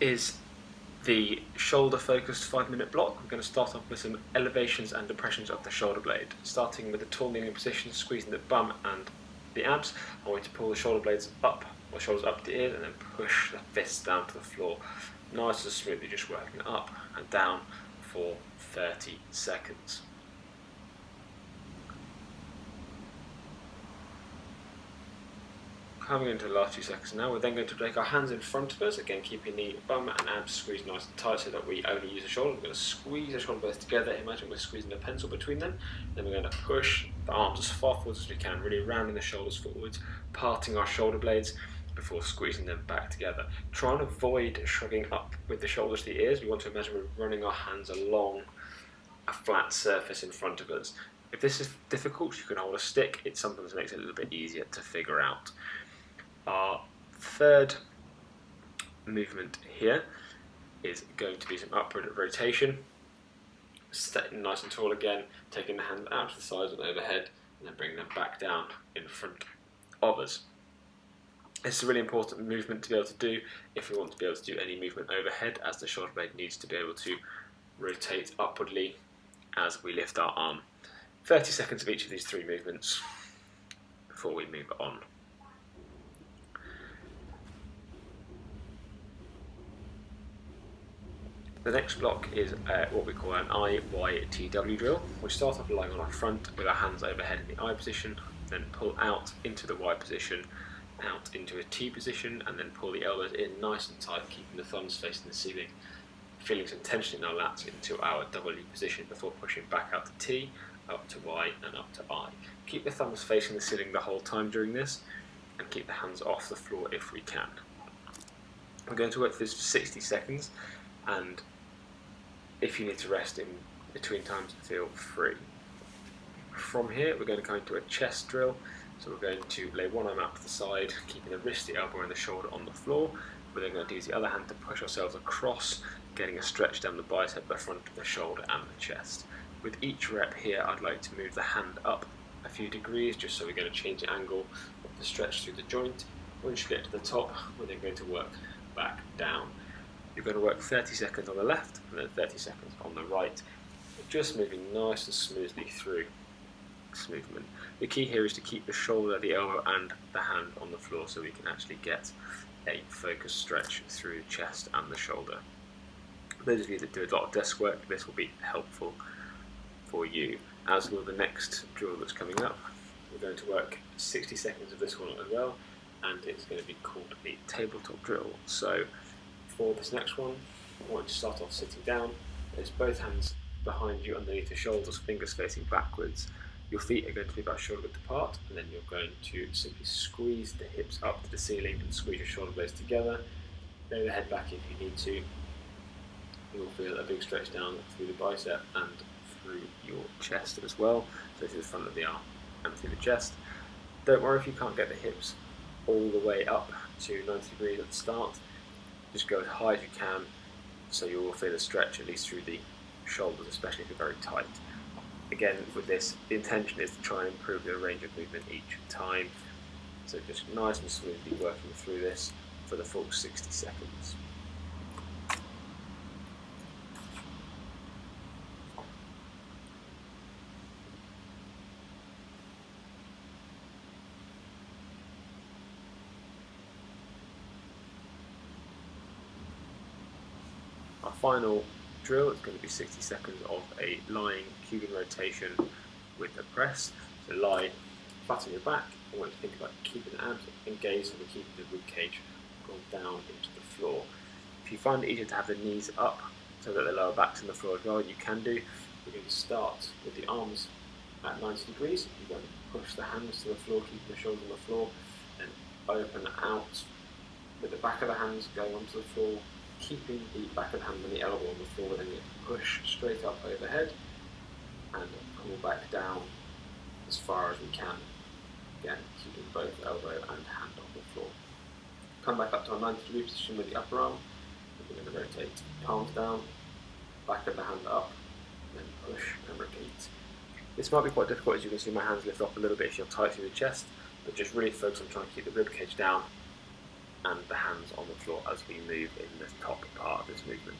is the shoulder focused 5-minute block. We're going to start off with some elevations and depressions of the shoulder blade, starting with the tall kneeling position, squeezing the bum and the abs. I want you to pull the shoulder blades up, or shoulders up to the ears, and then push the fists down to the floor. Nice and smoothly, just working up and down for 30 seconds. Coming into the last few seconds now, we're then going to take our hands in front of us, again keeping the bum and abs squeezed nice and tight so that we only use the shoulder. We're going to squeeze the shoulder blades together. Imagine we're squeezing a pencil between them. Then we're going to push the arms as far forwards as we can, really rounding the shoulders forwards, parting our shoulder blades before squeezing them back together. Try and avoid shrugging up with the shoulders to the ears. We want to imagine we're running our hands along a flat surface in front of us. If this is difficult, you can hold a stick. It sometimes makes it a little bit easier to figure out. Our third movement here is going to be some upward rotation. Stepping nice and tall again, taking the hands out to the sides and overhead, and then bringing them back down in front of us. This is a really important movement to be able to do if we want to be able to do any movement overhead, as the shoulder blade needs to be able to rotate upwardly as we lift our arm. 30 seconds of each of these three movements before we move on. The next block is what we call an IYTW drill. We start off lying on our front with our hands overhead in the I position, then pull out into the Y position, out into a T position, and then pull the elbows in nice and tight, keeping the thumbs facing the ceiling, feeling some tension in our lats into our W position before pushing back out to T, up to Y, and up to I. Keep the thumbs facing the ceiling the whole time during this, and keep the hands off the floor if we can. We're going to work for this for 60 seconds, and if you need to rest in between times, feel free. From here, we're going to go into a chest drill. So we're going to lay one arm out to the side, keeping the wrist, the elbow, and the shoulder on the floor. We're then going to use the other hand to push ourselves across, getting a stretch down the bicep, the front of the shoulder, and the chest. With each rep here, I'd like to move the hand up a few degrees, just so we're going to change the angle of the stretch through the joint. Once you get to the top, we're then going to work back down. You're going to work 30 seconds on the left and then 30 seconds on the right, just moving nice and smoothly through this movement. The key here is to keep the shoulder, the elbow, and the hand on the floor so we can actually get a focused stretch through the chest and the shoulder. Those of you that do a lot of desk work, this will be helpful for you, as will the next drill that's coming up. We're going to work 60 seconds of this one as well, and it's going to be called the tabletop drill. So for this next one, I want you to start off sitting down. Place both hands behind you underneath the shoulders, fingers facing backwards. Your feet are going to be about shoulder width apart, and then you're going to simply squeeze the hips up to the ceiling and squeeze your shoulder blades together. Lay the head back if you need to. You'll feel a big stretch down through the bicep and through your chest as well, so through the front of the arm and through the chest. Don't worry if you can't get the hips all the way up to 90 degrees at the start. Just go as high as you can, so you will feel a stretch at least through the shoulders, especially if you're very tight. Again, with this, the intention is to try and improve the range of movement each time. So just nice and smoothly working through this for the full 60 seconds. Our final drill is going to be 60 seconds of a lying Cuban rotation with a press. So lie flat on your back. I want you to think about keeping the abs engaged and keeping the rib cage going down into the floor. If you find it easier to have the knees up so that the lower back's on the floor as well, you can do. We're going to start with the arms at 90 degrees. You're going to push the hands to the floor, keeping the shoulders on the floor, and open out with the back of the hands going onto the floor, keeping the back of the hand and the elbow on the floor. Then you push straight up overhead and pull back down as far as we can. Again, keeping both elbow and hand on the floor. Come back up to our 90 degree position with the upper arm. We're going to rotate palms down, back of the hand up, then push and repeat. This might be quite difficult, as you can see my hands lift up a little bit if you're tight through the chest, but just really focus on trying to keep the rib cage down and the hands on the floor as we move in the top part of this movement.